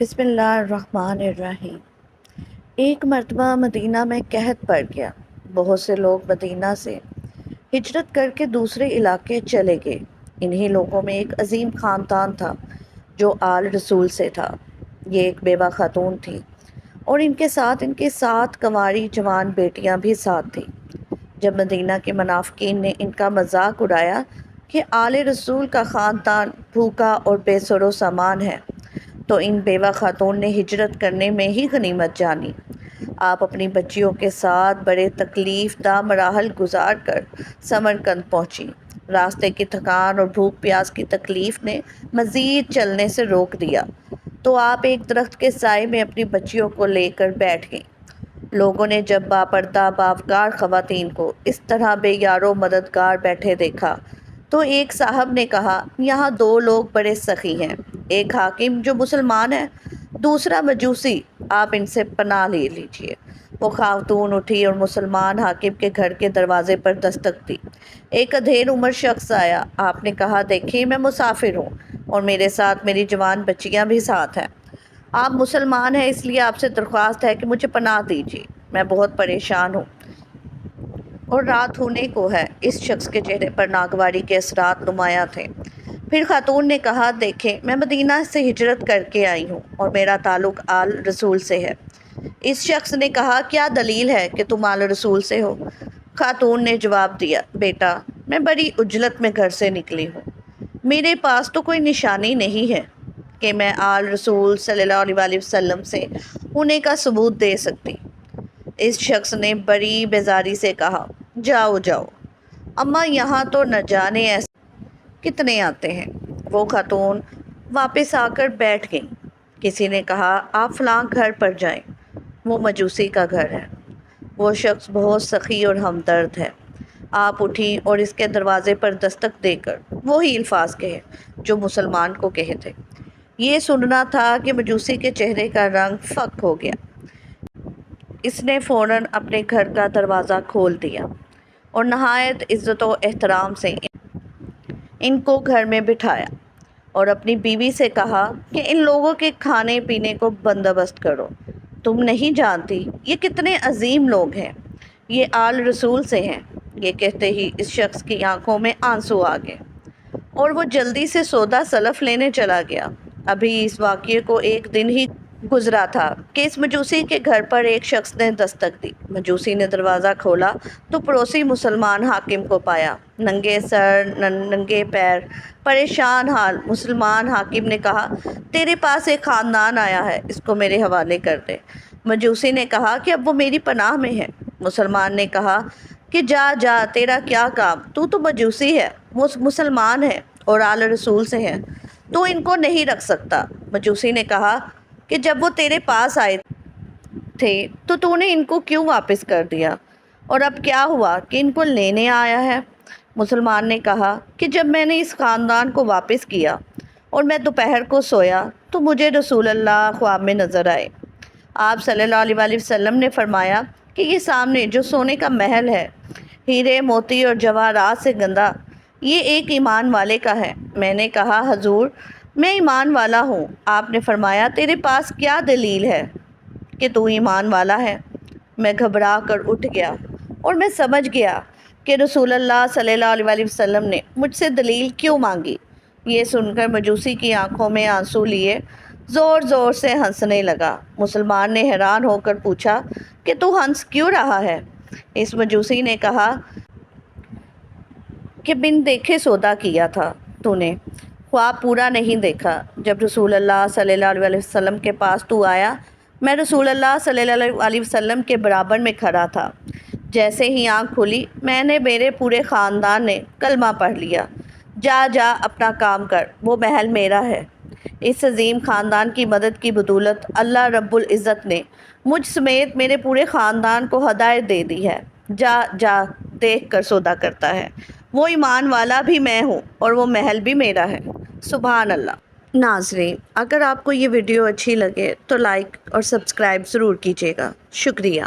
بسم اللہ الرحمن الرحیم۔ ایک مرتبہ مدینہ میں قحط پڑ گیا۔ بہت سے لوگ مدینہ سے ہجرت کر کے دوسرے علاقے چلے گئے۔ انہی لوگوں میں ایک عظیم خاندان تھا جو آل رسول سے تھا۔ یہ ایک بیوہ خاتون تھی اور ان کے ساتھ ان کے 7 کنواری جوان بیٹیاں بھی ساتھ تھیں۔ جب مدینہ کے منافقین نے ان کا مذاق اڑایا کہ آل رسول کا خاندان بھوکا اور بے سر و سامان ہے، تو ان بیوہ خاتون نے ہجرت کرنے میں ہی غنیمت جانی۔ آپ اپنی بچیوں کے ساتھ بڑے تکلیف دہ مراحل گزار کر سمرقند پہنچی۔ راستے کی تھکان اور بھوک پیاس کی تکلیف نے مزید چلنے سے روک دیا، تو آپ ایک درخت کے سائے میں اپنی بچیوں کو لے کر بیٹھ گئیں۔ لوگوں نے جب باپردہ باوقار خواتین کو اس طرح بے یار و مددگار بیٹھے دیکھا تو ایک صاحب نے کہا، یہاں 2 لوگ بڑے سخی ہیں، ایک حاکم جو مسلمان ہے، دوسرا مجوسی، آپ ان سے پناہ لے لیجئے۔ وہ خاتون اٹھی اور مسلمان حاکم کے گھر کے دروازے پر دستک دی۔ ایک ادھیڑ عمر شخص آیا۔ آپ نے کہا، دیکھیں میں مسافر ہوں اور میرے ساتھ میری جوان بچیاں بھی ساتھ ہیں۔ آپ مسلمان ہیں، اس لیے آپ سے درخواست ہے کہ مجھے پناہ دیجیے، میں بہت پریشان ہوں اور رات ہونے کو ہے۔ اس شخص کے چہرے پر ناگواری کے اثرات نمایاں تھے۔ پھر خاتون نے کہا، دیکھیں میں مدینہ سے ہجرت کر کے آئی ہوں اور میرا تعلق آل رسول سے ہے۔ اس شخص نے کہا، کیا دلیل ہے کہ تم آل رسول سے ہو؟ خاتون نے جواب دیا، بیٹا میں بڑی عجلت میں گھر سے نکلی ہوں، میرے پاس تو کوئی نشانی نہیں ہے کہ میں آل رسول صلی اللہ علیہ وسلم سے ہونے کا ثبوت دے سکتی۔ اس شخص نے بڑی بیزاری سے کہا، جاؤ جاؤ اماں، یہاں تو نہ جانے ایسے کتنے آتے ہیں۔ وہ خاتون واپس آ کر بیٹھ گئیں۔ کسی نے کہا، آپ فلاں گھر پر جائیں، وہ مجوسی کا گھر ہے، وہ شخص بہت سخی اور ہمدرد ہے۔ آپ اٹھیں اور اس کے دروازے پر دستک دے کر وہی الفاظ کہے جو مسلمان کو کہے تھے۔ یہ سننا تھا کہ مجوسی کے چہرے کا رنگ فک ہو گیا۔ اس نے فوراً اپنے گھر کا دروازہ کھول دیا اور نہایت عزت و احترام سے ان کو گھر میں بٹھایا اور اپنی بیوی سے کہا کہ ان لوگوں کے کھانے پینے کو بندوبست کرو۔ تم نہیں جانتی یہ کتنے عظیم لوگ ہیں، یہ آل رسول سے ہیں۔ یہ کہتے ہی اس شخص کی آنکھوں میں آنسو آ گئے اور وہ جلدی سے سودا سلف لینے چلا گیا۔ ابھی اس واقعے کو 1 دن ہی گزرا تھا کہ اس مجوسی کے گھر پر ایک شخص نے دستک دی۔ مجوسی نے دروازہ کھولا تو پڑوسی مسلمان حاکم کو پایا، ننگے سر ننگے پیر، پریشان حال۔ مسلمان حاکم نے کہا، تیرے پاس ایک خاندان آیا ہے، اس کو میرے حوالے کر دے۔ مجوسی نے کہا کہ اب وہ میری پناہ میں ہے۔ مسلمان نے کہا کہ جا جا، تیرا کیا کام، تو مجوسی ہے، وہ مسلمان ہے اور آل رسول سے ہے، تو ان کو نہیں رکھ سکتا۔ مجوسی نے کہا کہ جب وہ تیرے پاس آئے تھے تو نے ان کو کیوں واپس کر دیا، اور اب کیا ہوا کہ ان کو لینے آیا ہے؟ مسلمان نے کہا کہ جب میں نے اس خاندان کو واپس کیا اور میں دوپہر کو سویا تو مجھے رسول اللہ خواب میں نظر آئے۔ آپ صلی اللہ علیہ وسلم نے فرمایا کہ یہ سامنے جو سونے کا محل ہے، ہیرے موتی اور جواہرات سے گندہ، یہ ایک ایمان والے کا ہے۔ میں نے کہا، حضور میں ایمان والا ہوں۔ آپ نے فرمایا، تیرے پاس کیا دلیل ہے کہ تو ایمان والا ہے؟ میں گھبرا کر اٹھ گیا اور میں سمجھ گیا کہ رسول اللہ صلی اللہ علیہ وسلم نے مجھ سے دلیل کیوں مانگی۔ یہ سن کر مجوسی کی آنکھوں میں آنسو لیے زور زور سے ہنسنے لگا۔ مسلمان نے حیران ہو کر پوچھا کہ تو ہنس کیوں رہا ہے؟ اس مجوسی نے کہا کہ بن دیکھے سودا کیا تھا تو نے، خواب پورا نہیں دیکھا۔ جب رسول اللہ صلی اللہ علیہ وسلم کے پاس تو آیا، میں رسول اللہ صلی اللہ علیہ وسلم کے برابر میں کھڑا تھا۔ جیسے ہی آنکھ کھلی، میں نے میرے پورے خاندان نے کلمہ پڑھ لیا۔ جا جا اپنا کام کر، وہ محل میرا ہے۔ اس عظیم خاندان کی مدد کی بدولت اللہ رب العزت نے مجھ سمیت میرے پورے خاندان کو ہدایت دے دی ہے۔ جا جا دیکھ کر سودا کرتا ہے، وہ ایمان والا بھی میں ہوں اور وہ محل بھی میرا ہے۔ سبحان اللہ۔ ناظرین، اگر آپ کو یہ ویڈیو اچھی لگے تو لائک اور سبسکرائب ضرور کیجیے گا۔ شکریہ۔